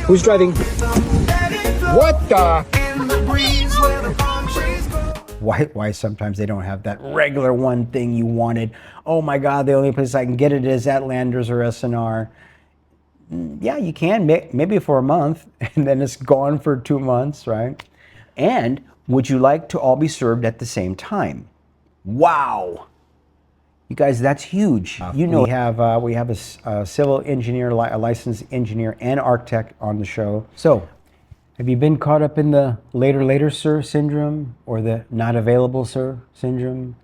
Who's driving? What the? Why sometimes they don't have that regular one thing you wanted? Oh my God, the only place I can get it is at Landers or SNR. Yeah, you can, maybe for a month, and then it's gone for 2 months, right? And would you like to all be served at the same time? Wow. You guys, that's huge. You know, we have a civil engineer, a licensed engineer and architect on the show. So, have you been caught up in the later, sir syndrome, or the not available, sir syndrome,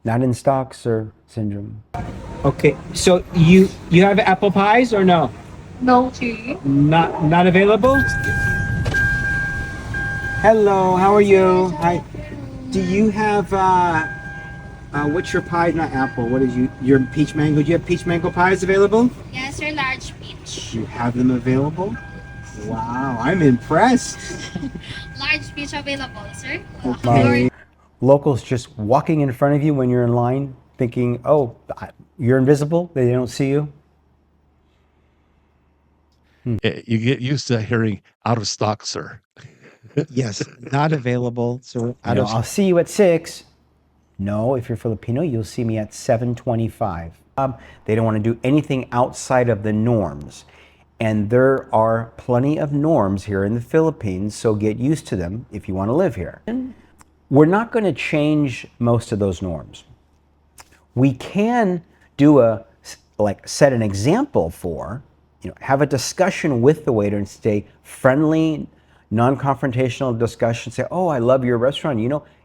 not in stock, sir syndrome? Okay, so you have apple pies or no? No tea. Not available. Hello, how are you? Hi. Do you have what's your pie? Not apple. What is your peach mango? Do you have peach mango pies available? Yes, sir, large peach. You have them available? Wow, I'm impressed. Large peach available, sir. Okay. Locals just walking in front of you when you're in line, thinking, "Oh, you're invisible. They don't see you." You get used to hearing out of stock, sir. Yes, not available. So I'll see you at 6. No, if you're Filipino, you'll see me at 7:25. They don't want to do anything outside of the norms. And there are plenty of norms here in the Philippines, so get used to them if you want to live here. We're not going to change most of those norms. We can do set an example for, have a discussion with the waiter and stay friendly, non-confrontational discussion. Say, "Oh, I love your restaurant.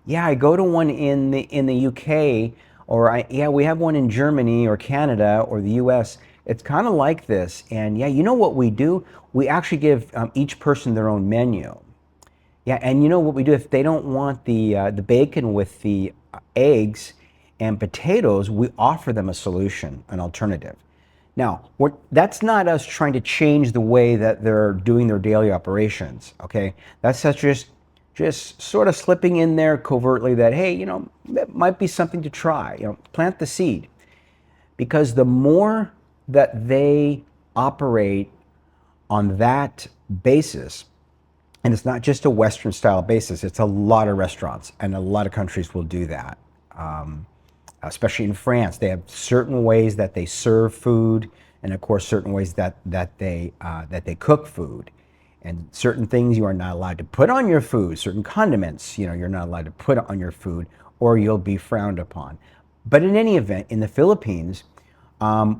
Yeah, I go to one in the UK, or we have one in Germany or Canada or the US. It's kind of like this. And yeah, you know what we do? We actually give each person their own menu. Yeah, and you know what we do? If they don't want the bacon with the eggs and potatoes, we offer them a solution, an alternative." Now, that's not us trying to change the way that they're doing their daily operations, okay? That's just sort of slipping in there covertly that, hey, it might be something to try. Plant the seed. Because the more that they operate on that basis, and it's not just a Western style basis, it's a lot of restaurants and a lot of countries will do that. Especially in France, they have certain ways that they serve food, and of course certain ways that they cook food, and certain things you are not allowed to put on your food. Certain condiments, you're not allowed to put on your food, or you'll be frowned upon. But in any event, in the Philippines,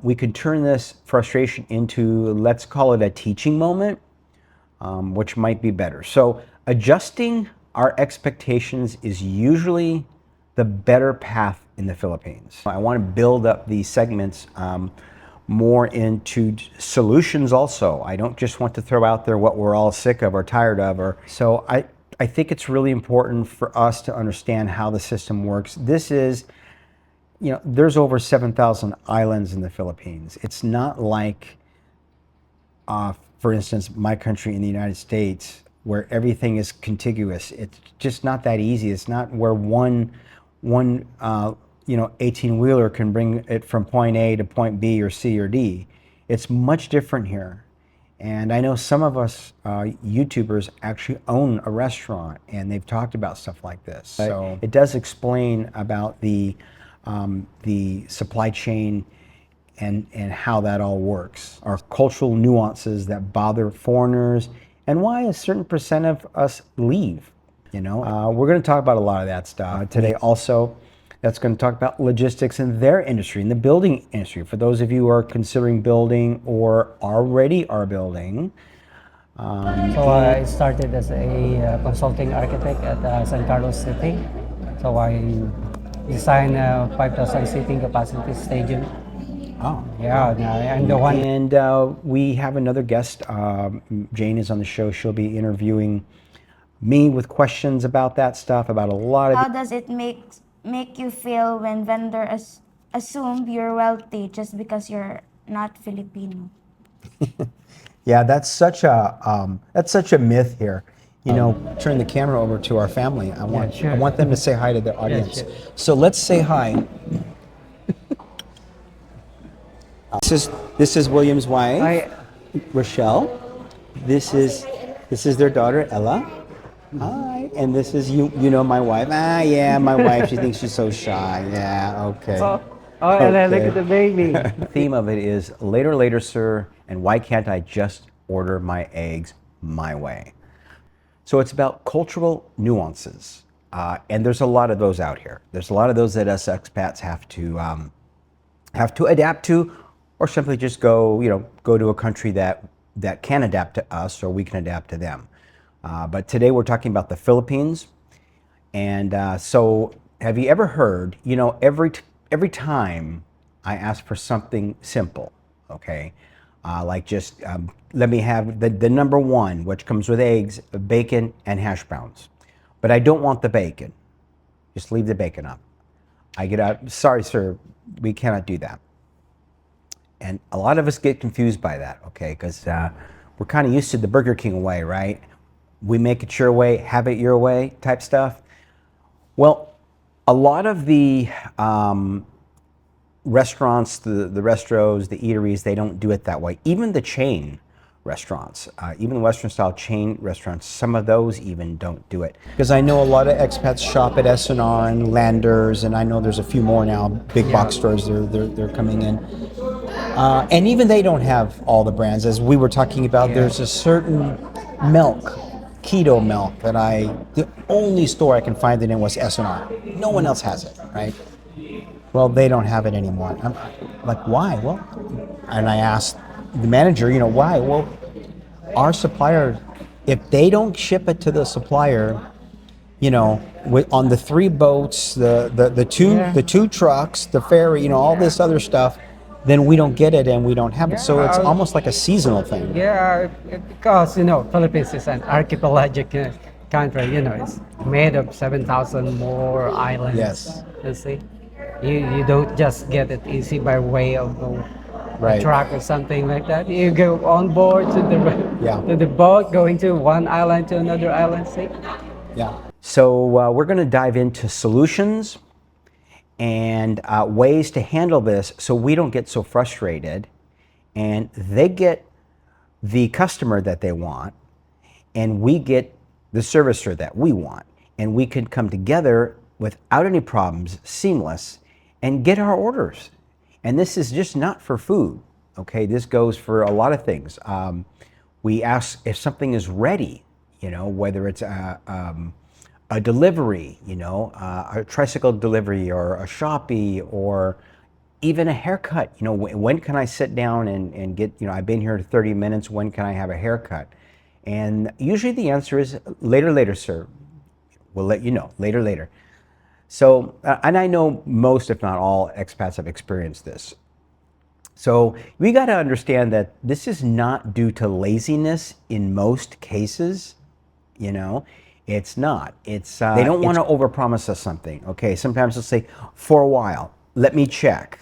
we could turn this frustration into, let's call it a teaching moment, which might be better. So adjusting our expectations is usually the better path in the Philippines. I want to build up these segments more into solutions also. I don't just want to throw out there what we're all sick of or tired of. So I think it's really important for us to understand how the system works. This is, there's over 7,000 islands in the Philippines. It's not like, for instance, my country in the United States, where everything is contiguous. It's just not that easy. It's not where one 18-wheeler can bring it from point A to point B or C or D. It's much different here. And I know some of us YouTubers actually own a restaurant, and they've talked about stuff like this. So it does explain about the supply chain and how that all works. Our cultural nuances that bother foreigners, and why a certain percent of us leave. We're going to talk about a lot of that stuff today. Also, that's going to talk about logistics in their industry, in the building industry. For those of you who are considering building or already are building. So I started as a consulting architect at San Carlos City. So I designed a 5,000 seating capacity stadium. Oh, yeah, I'm the one. And we have another guest. Jane is on the show. She'll be interviewing me with questions about that stuff, about a lot of. How does it make you feel when vendors assume you're wealthy just because you're not Filipino? Yeah, that's such a myth here. Turn the camera over to our family. I want them to say hi to the audience. Yeah, sure. So let's say hi. This is William's wife, Hi. Rochelle. This is their daughter Ella. Hi, and this is you know my wife. Ah, yeah, my wife. She thinks she's so shy. Yeah, okay. Oh, Ella, look at the baby. The theme of it is later, later, sir, and why can't I just order my eggs my way? So it's about cultural nuances, and there's a lot of those out here. There's a lot of those that us expats have to adapt to, or simply just go to a country that can adapt to us, or we can adapt to them. But today we're talking about the Philippines, and so have you ever heard? Every time I ask for something simple, okay, like just let me have the number one, which comes with eggs, bacon, and hash browns, but I don't want the bacon. Just leave the bacon up. I get out. Sorry, sir, we cannot do that. And a lot of us get confused by that, okay, because we're kind of used to the Burger King way, right? We make it your way, have it your way type stuff. Well, a lot of the restaurants, the restros, the eateries, they don't do it that way. Even the chain restaurants, even the Western style chain restaurants, some of those even don't do it. Because I know a lot of expats shop at S&R and Landers, and I know there's a few more now, big box stores, they're coming in. And even they don't have all the brands. As we were talking about, there's a certain milk, keto milk, that the only store I can find it in was S&R. No one else has it, right? Well, they don't have it anymore. I'm like, why? Well, and I asked the manager, why? Well, our supplier, if they don't ship it to the supplier, on the 3 boats, the two trucks, the ferry, all this other stuff, then we don't get it and we don't have it. So it's almost like a seasonal thing. Yeah, because Philippines is an archipelagic country. It's made of 7,000 more islands. Yes. You see, you don't just get it easy by way of a truck or something like that. You go on board to the boat, going to one island to another island. See. Yeah. So we're going to dive into solutions and ways to handle this so we don't get so frustrated and they get the customer that they want and we get the servicer that we want, and we can come together without any problems, seamless, and get our orders. And this is just not for food, okay? This goes for a lot of things. We ask if something is ready, whether it's a delivery, a tricycle delivery or a Shopee or even a haircut. When can I sit down and get, I've been here 30 minutes, when can I have a haircut? And usually the answer is later, later, sir. We'll let you know, later, later. So, and I know most, if not all, expats have experienced this. So we got to understand that this is not due to laziness in most cases, It's not. It's they don't want to overpromise us something. Okay, sometimes they'll say, for a while, let me check.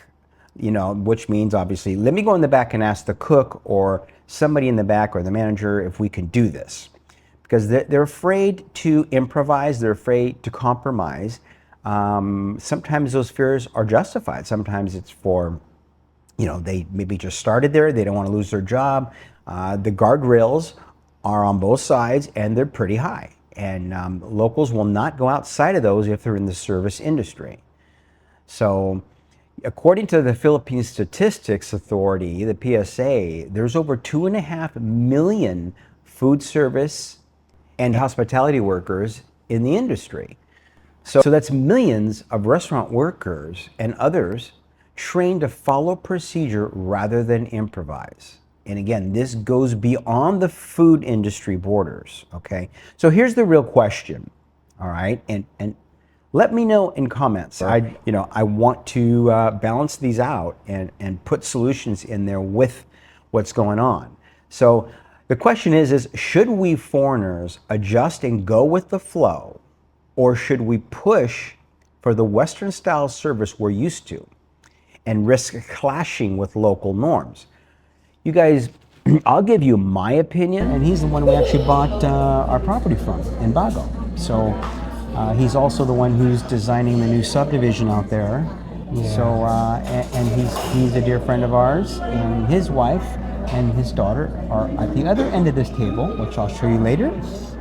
Which means obviously, let me go in the back and ask the cook or somebody in the back or the manager if we can do this, because they're afraid to improvise. They're afraid to compromise. Sometimes those fears are justified. Sometimes it's for, they maybe just started there. They don't want to lose their job. The guardrails are on both sides and they're pretty high. And locals will not go outside of those if they're in the service industry. So according to the Philippine Statistics Authority, the PSA, there's over 2.5 million food service and hospitality workers in the industry. So that's millions of restaurant workers and others trained to follow procedure rather than improvise. And again, this goes beyond the food industry borders, okay? So here's the real question, all right? And let me know in comments. I want to balance these out and put solutions in there with what's going on. So the question is should we foreigners adjust and go with the flow, or should we push for the Western style service we're used to and risk clashing with local norms? You guys, I'll give you my opinion, and he's the one we actually bought our property from in Bago. So he's also the one who's designing the new subdivision out there. Yeah. So and he's a dear friend of ours, and his wife and his daughter are at the other end of this table, which I'll show you later,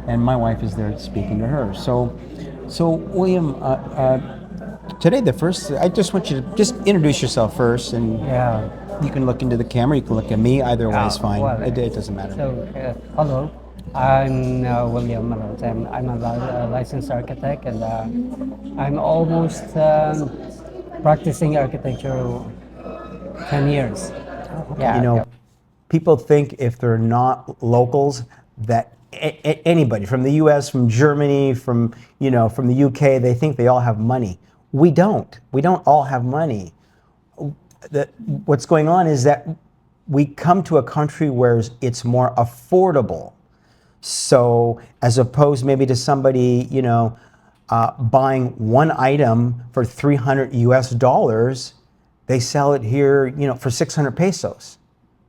and my wife is there speaking to her. So William, today I just want you to just introduce yourself first, and you can look into the camera, you can look at me, either way is fine. Well, It doesn't matter. So, hello, I'm William Malot. I'm a licensed architect, and I'm almost practicing architecture 10 years. You know, people think if they're not locals that anybody from the U.S., from Germany, from from the U.K., they think they all have money. We don't. We don't all have money. What's going on is that we come to a country where it's more affordable. So as opposed maybe to somebody buying one item for $300 US, they sell it here for 600 pesos.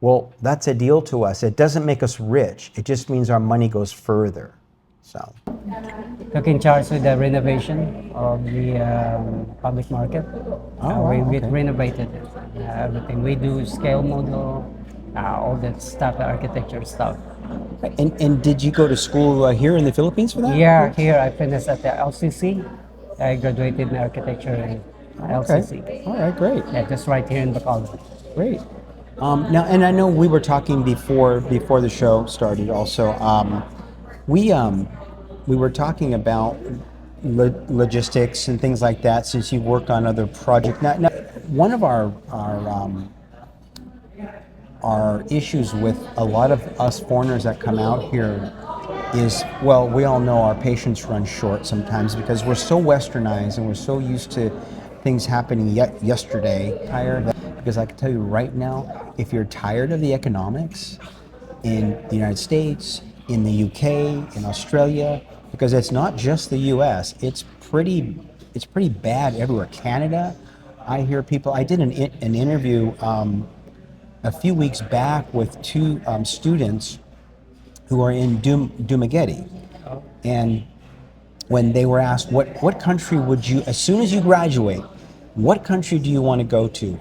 Well, that's a deal to us. It doesn't make us rich. It just means our money goes further. So, Took in charge with the renovation of the public market. We renovated it. Everything we do, scale model, all that stuff, architecture stuff. and did you go to school here in the Philippines for that? Yeah, here I finished at the LCC. I graduated in architecture in LCC. All right, great. Yeah, just right here in Bacolod. Great. Now, and I know we were talking before the show started. Also, we were talking about logistics and things like that. Since you worked on other projects, now one of our issues with a lot of us foreigners that come out here is, well, we all know our patience run short sometimes because we're so westernized and we're so used to things happening yesterday. Because I can tell you right now, if you're tired of the economics in the United States, in the UK, in Australia, because it's not just the US, it's pretty bad everywhere. Canada, I hear people, I did an interview a few weeks back with two students who are in Dumaguete, and when they were asked what country would you, as soon as you graduate, what country do you want to go to?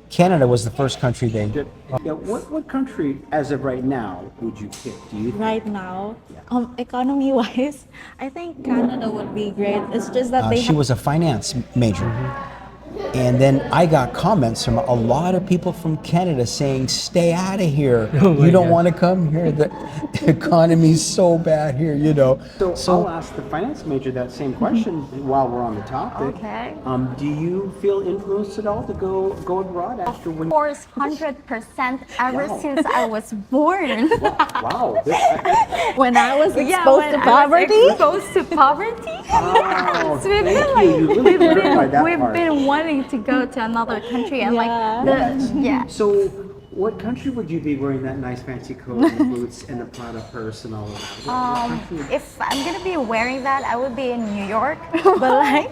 Canada was the first country they did. What country, as of right now, would you pick? Do you think? Right now, economy-wise, I think Canada would be great. It's just that she was a finance major. And then I got comments from a lot of people from Canada saying, stay out of here. You don't want to come here. The economy's so bad here, So I'll ask the finance major that same question while we're on the topic. Okay. Do you feel influenced at all to go abroad after Of course, 100% ever since I was born. Wow. when I was exposed to poverty. Exposed to poverty. Wow, So we've been thank you. You really clarified that we've part. been wanting to go to another country and So, what country would you be wearing that nice fancy coat and the boots and the Prada purse and all of that? If I'm gonna be wearing that, I would be in New York. But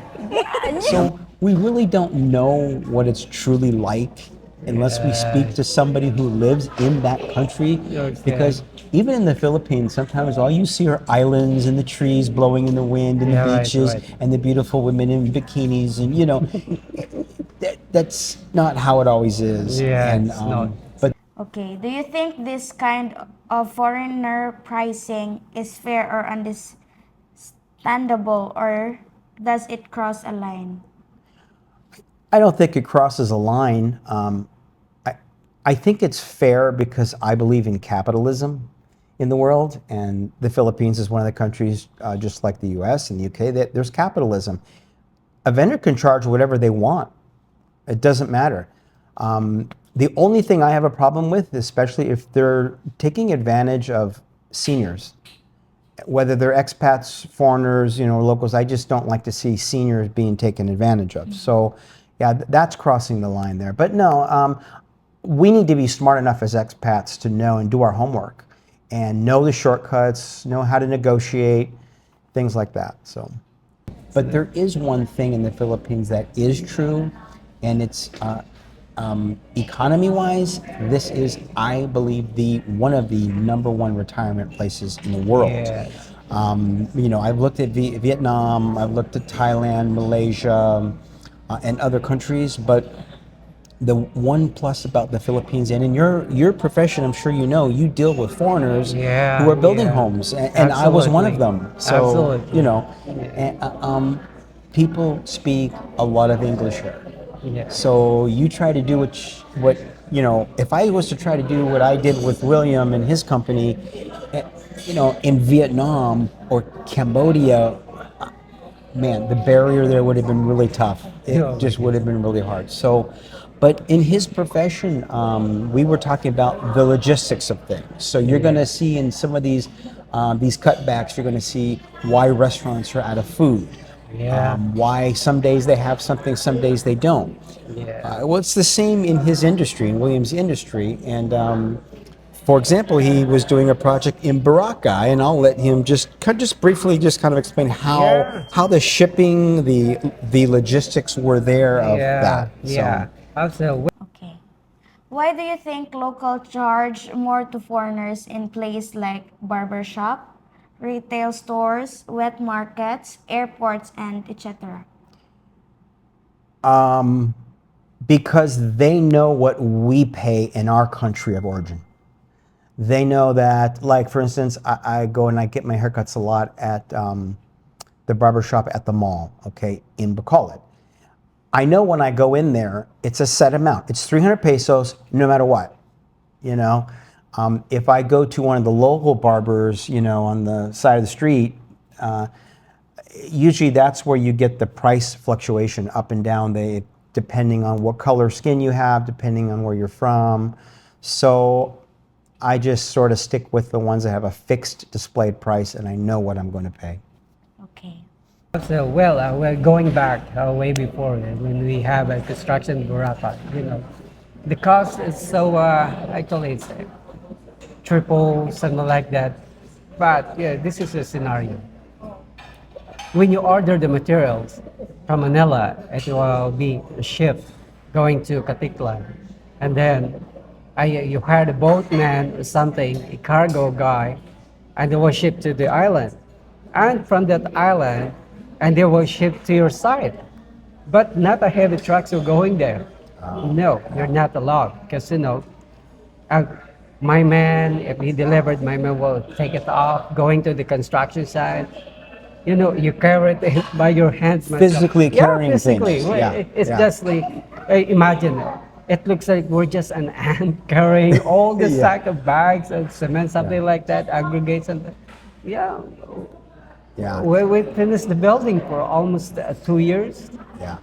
So we really don't know what it's truly like unless we speak to somebody who lives in that country. Because even in the Philippines, sometimes all you see are islands and the trees blowing in the wind and the beaches and the beautiful women in bikinis, and that's not how it always is. Yeah, and, it's not. But okay, do you think this kind of foreigner pricing is fair or understandable, or does it cross a line? I don't think it crosses a line. I think it's fair because I believe in capitalism in the world, and the Philippines is one of the countries, just like the US and the UK, that there's capitalism. A vendor can charge whatever they want. It doesn't matter. The only thing I have a problem with, especially if they're taking advantage of seniors, whether they're expats, foreigners, locals, I just don't like to see seniors being taken advantage of. So yeah, that's crossing the line there. But no, we need to be smart enough as expats to know and do our homework and know the shortcuts, know how to negotiate, things like that. So, but there is one thing in the Philippines that is true, and it's economy-wise, this is, I believe, one of the #1 retirement places in the world. Yes. I've looked at Vietnam, I've looked at Thailand, Malaysia, and other countries, but the one plus about the Philippines, and in your profession, I'm sure you know, you deal with foreigners who are building homes, and I was one of them. So you know, and, people speak a lot of English here. Yeah. So you try to do what you know. If I was to try to do what I did with William and his company, you know, in Vietnam or Cambodia, man, the barrier there would have been really tough. It just would have been really hard. So, but in his profession, we were talking about the logistics of things. So you're going to see in some of these cutbacks, you're going to see why restaurants are out of food. Yeah. Why some days they have something, some days they don't. Yeah. Well, it's the same in his industry, in William's industry. And for example, he was doing a project in Boracay, and I'll let him just briefly kind of explain how the shipping, the logistics were there of that. So. Yeah. Also, Okay. Why do you think local charge more to foreigners in places like barbershop, retail stores, wet markets, airports, and etc.? Because they know what we pay in our country of origin. They know that, like, for instance, I go and I get my haircuts a lot at the barbershop at the mall, okay, in Bacolod. I know when I go in there, it's a set amount. It's 300 pesos no matter what, you know. If I go to one of the local barbers, you know, on the side of the street, usually that's where you get the price fluctuation up and down, depending on what color skin you have, depending on where you're from. So I just sort of stick with the ones that have a fixed displayed price, and I know what I'm going to pay. Okay. So, well, we're going back way before when we have a construction Boracay, you know. The cost is so, actually it's triple, something like that. But yeah, this is a scenario. When you order the materials from Manila, it will be shipped going to Caticlan. And then you hire a boatman or something, a cargo guy, and they will ship to the island. And from that island, and they will ship to your site. But not a heavy trucks are going there. No, you're not allowed. Because, you know, my man, if he delivered, my man will take it off, going to the construction site. You know, you carry it by your hands. Physically carrying physically. things. It's just like, imagine it. It looks like we're just an ant carrying all the sack of bags of cement, something like that, aggregates. And yeah. We finished the building for almost 2 years. Yeah.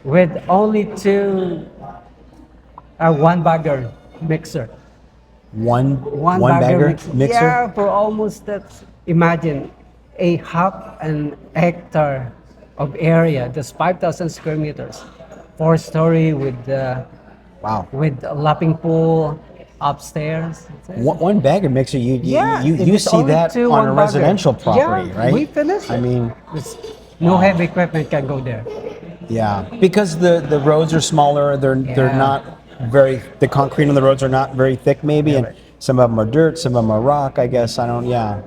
With only one bagger mixer. One bagger mixer? Yeah, for almost that. Imagine a half an hectare of area, just 5,000 square meters, 4-story with with a lapping pool upstairs. One bagger mixer, you see that on a residential property, right? We finished. I mean, no heavy equipment can go there. Yeah, because the roads are smaller. They're not very. The concrete on the roads are not very thick, maybe, and some of them are dirt, some of them are rock. I guess I don't. Yeah.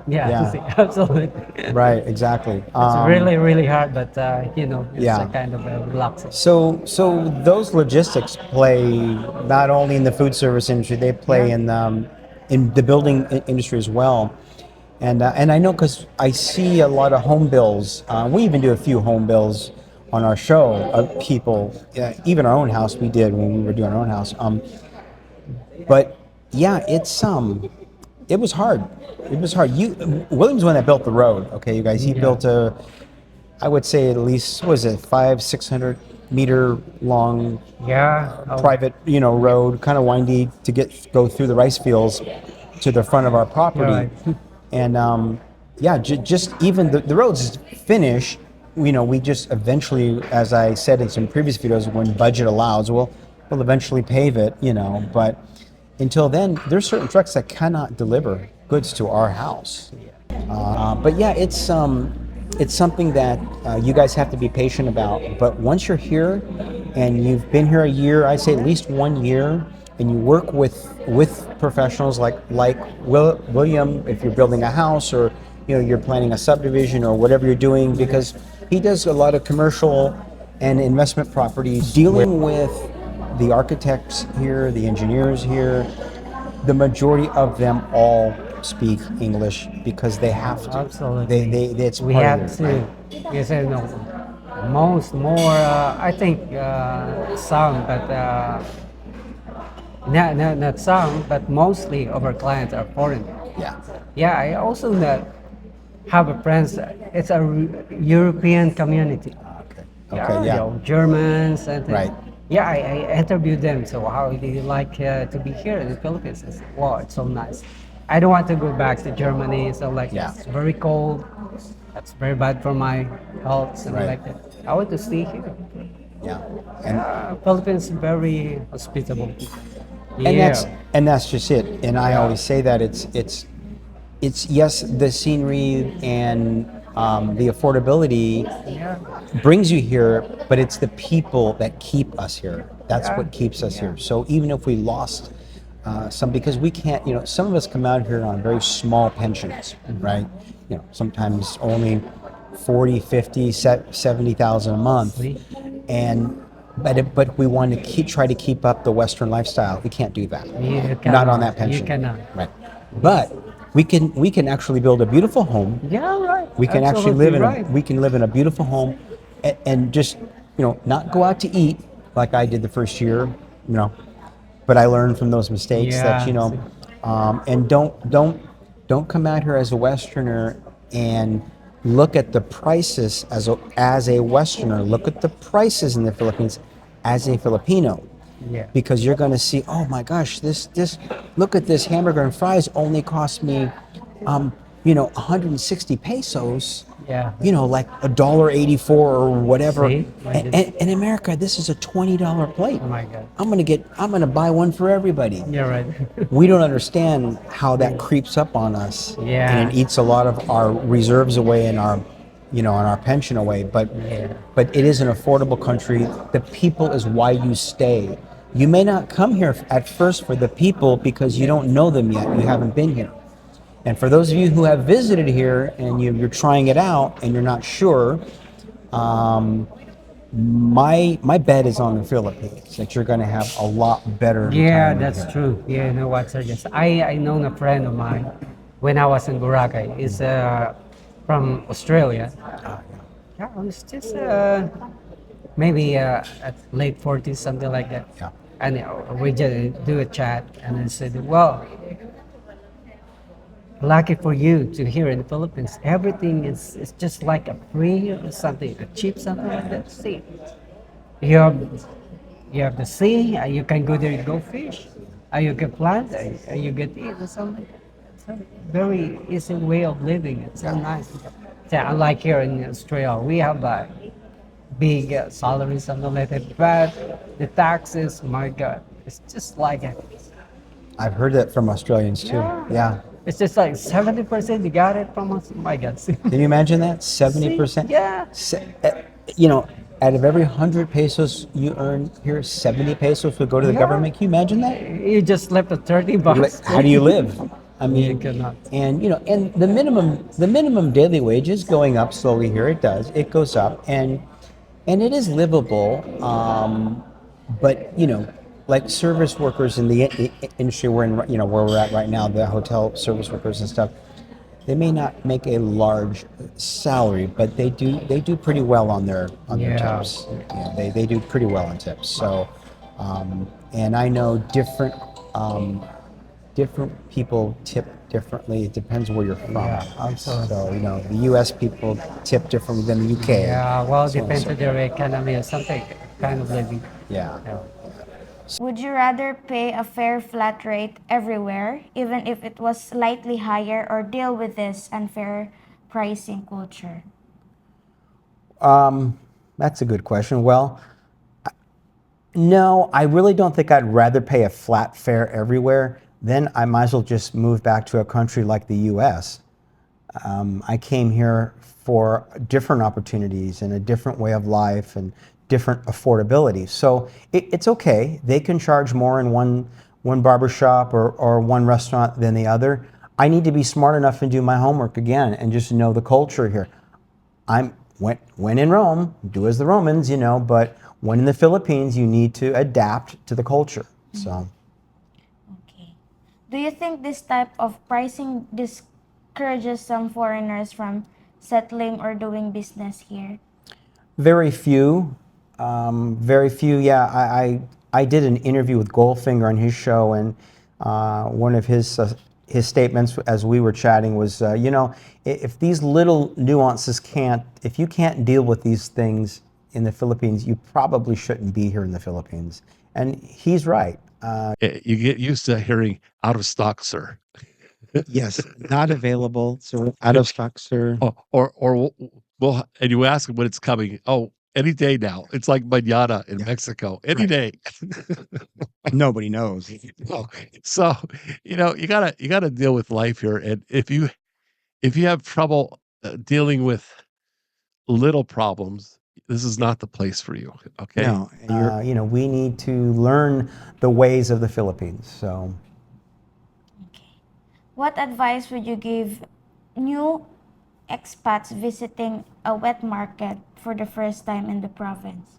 Absolutely. Right. Exactly. It's really, really hard, but you know, it's a kind of relaxing. So those logistics play not only in the food service industry, they play in the building industry as well. And I know because I see a lot of home bills. We even do a few home bills on our show of people, even our own house we did when we were doing our own house. But yeah, it was hard. It was hard. William's the one that built the road. Okay, you guys. He built I would say at least, what was it, 500-600 meter long private, you know, road, kind of windy to go through the rice fields to the front of our property. And just even the road's finished. You know, we just eventually, as I said in some previous videos, when budget allows, we'll eventually pave it, you know, but until then, there's certain trucks that cannot deliver goods to our house. But yeah, it's something that you guys have to be patient about. But once you're here and you've been here a year, I'd say at least 1 year, and you work with professionals like William, if you're building a house or you're planning a subdivision or whatever you're doing, because he does a lot of commercial and investment properties, dealing with the architects here, the engineers here, the majority of them all speak English because they have to. Absolutely. It's We part have of to. it, Yes, I know. I think some, but not some, but mostly of our clients are foreign. Yeah. Yeah, I also have a friends. It's a European community. Okay. Yeah, Okay. Yeah. Germans and Right. yeah, I interviewed them. So how do you like to be here in the Philippines? I said, wow, it's so nice. I don't want to go back to Germany. So like Yeah. it's very cold. That's very bad for my health. Something Right. like that. I want to stay here. Yeah. And Philippines very hospitable. and Yeah. that's just it. And I Yeah. always say that it's yes, the scenery and the affordability Yeah. brings you here, but it's the people that keep us here. That's Yeah. what keeps us here. So even if we lost some, because we can't, some of us come out here on very small pensions, right? Sometimes only 40, 50, 70,000 a month. And but we want to try to keep up the Western lifestyle. We can't do that. You Not on cannot. that pension. You cannot. Right. But we can actually build a beautiful home. Yeah, right. We can actually live in Absolutely right. we can live in a beautiful home and just not go out to eat like I did the first year, but I learned from those mistakes that Yeah. and don't come out here as a Westerner and look at the prices as a Westerner. Look at the prices in the Philippines as a Filipino. Yeah. Because you're going to see, oh my gosh, this look at this hamburger and fries only cost me 160 pesos. Yeah. Like $1.84 or whatever. See? And in America, this is a $20 plate. Oh my God. I'm gonna buy one for everybody. You're right. We don't understand how that creeps up on us. Yeah. And it eats a lot of our reserves away and our and our pension away. But it is an affordable country. The people is why you stay. You may not come here at first for the people because you don't know them yet. You haven't been here. And for those of you who have visited here and you're trying it out and you're not sure, my bet is on the Philippines that you're going to have a lot better. Yeah, retirement that's here. true. Yeah, you know what, sir? Yes. I known a friend of mine when I was in Boracay. He's from Australia. Yeah, he's just maybe at late 40s, something like that. Yeah. And we just do a chat, and I said, well, lucky for you to here in the Philippines, everything is just like a free or something, a cheap something like that. See, you have the sea, you can go there and go fish, you can plant, you get eat or something. It's a very easy way of living. It's so nice. Yeah, unlike here in Australia, we have a big salary, something like that, but the taxes, my God, it's just like it. I've heard that from Australians too. Yeah. It's just like 70% you got it from us. My God. Can you imagine that? 70%? Yeah. Out of every 100 pesos you earn here, 70 pesos would go to the government. Can you imagine that? You just left at 30 bucks. How do you live? I You mean, cannot. and and the minimum daily wage is going up slowly here. It does. It goes up, and it is livable. But like service workers in the industry we're in, where we're at right now, the hotel service workers and stuff, they may not make a large salary, but they do pretty well on their tips. Yeah, they do pretty well on tips. So, and I know different people tip differently. It depends where you're from. Yeah, absolutely. So the U.S. people tip differently than the U.K. Yeah, well, So on and depends so on their economy or something, kind of living. Yeah. Would you rather pay a fair flat rate everywhere, even if it was slightly higher, or deal with this unfair pricing culture? That's a good question. Well, no, I really don't think I'd rather pay a flat fare everywhere. Then I might as well just move back to a country like the U.S. I came here for different opportunities and a different way of life and different affordability. So it's okay. They can charge more in one barbershop or one restaurant than the other. I need to be smart enough and do my homework again and just know the culture here. when in Rome, do as the Romans, you know, but when in the Philippines, you need to adapt to the culture. So. Okay. Do you think this type of pricing discourages some foreigners from settling or doing business here? Very few. Very few. Yeah, I did an interview with Goldfinger on his show, and one of his statements as we were chatting was, you know, if these little nuances if you can't deal with these things in the Philippines, you probably shouldn't be here in the Philippines. And he's right. You get used to hearing out of stock, sir. Yes, not available. So out of stock, sir. Or well, and you ask them when it's coming. Oh, any day now. It's like mañana in Mexico. Any day. Nobody knows. So, you know, you gotta deal with life here. And if you have trouble dealing with little problems, this is not the place for you. Okay. No, you know, we need to learn the ways of the Philippines. So. What advice would you give new expats visiting a wet market for the first time in the province?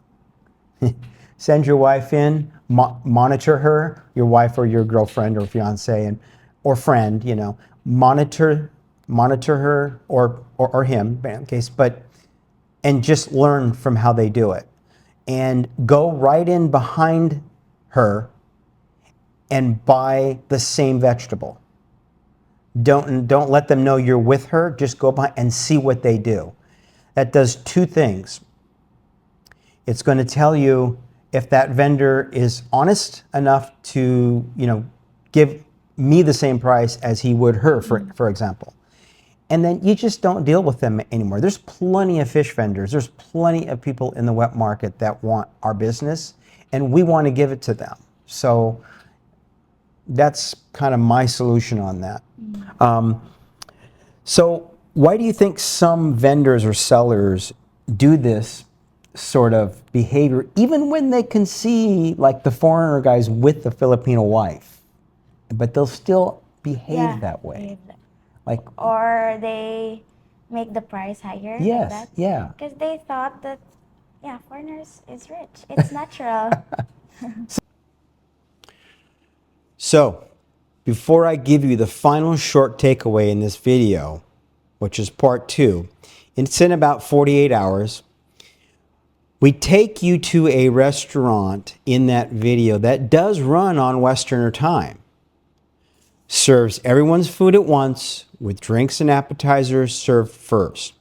Send your wife in, monitor her, your wife or your girlfriend or fiance or friend, you know, monitor her or him in case, and just learn from how they do it. And go right in behind her and buy the same vegetable. Don't let them know you're with her. Just go by and see what they do. That does two things. It's going to tell you if that vendor is honest enough to, you know, give me the same price as he would her, for example. And then you just don't deal with them anymore. There's plenty of fish vendors. There's plenty of people in the wet market that want our business, and we want to give it to them. So that's kind of my solution on that. So why do you think some vendors or sellers do this sort of behavior, even when they can see like the foreigner guys with the Filipino wife, but they'll still behave that way? Like, or they make the price higher. Yes, like that? yeah. Because they thought that, yeah, foreigners is rich. It's natural. So, before I give you the final short takeaway in this video, which is part 2, it's in about 48 hours. We take you to a restaurant in that video that does run on Westerner time. Serves everyone's food at once with drinks and appetizers served first.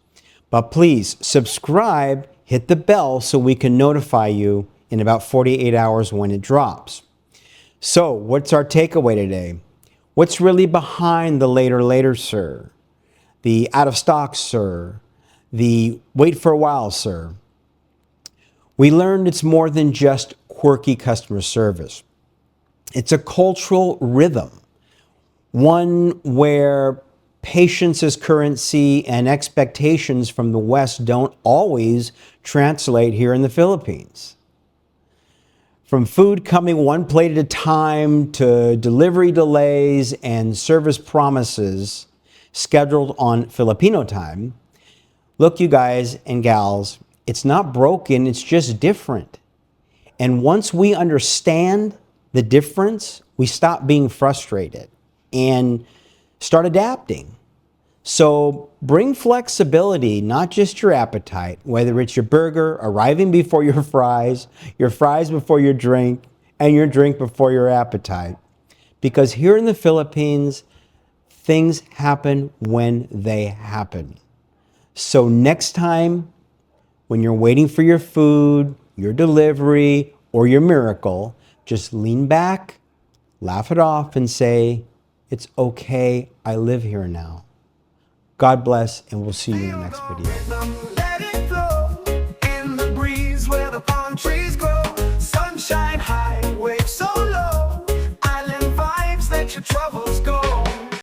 But please subscribe, hit the bell so we can notify you in about 48 hours when it drops. So what's our takeaway today? What's really behind the later, sir? The out of stock, sir? The wait for a while, sir? We learned it's more than just quirky customer service. It's a cultural rhythm. One where patience is currency and expectations from the West don't always translate here in the Philippines. From food coming one plate at a time to delivery delays and service promises scheduled on Filipino time, look, you guys and gals, it's not broken, it's just different. And once we understand the difference, we stop being frustrated and start adapting. So bring flexibility, not just your appetite, whether it's your burger arriving before your fries before your drink, and your drink before your appetite. Because here in the Philippines, things happen when they happen. So next time, when you're waiting for your food, your delivery, or your miracle, just lean back, laugh it off, and say, it's okay, I live here now. God bless, and we'll see you in the next video. Let it flow in the breeze where the palm trees grow.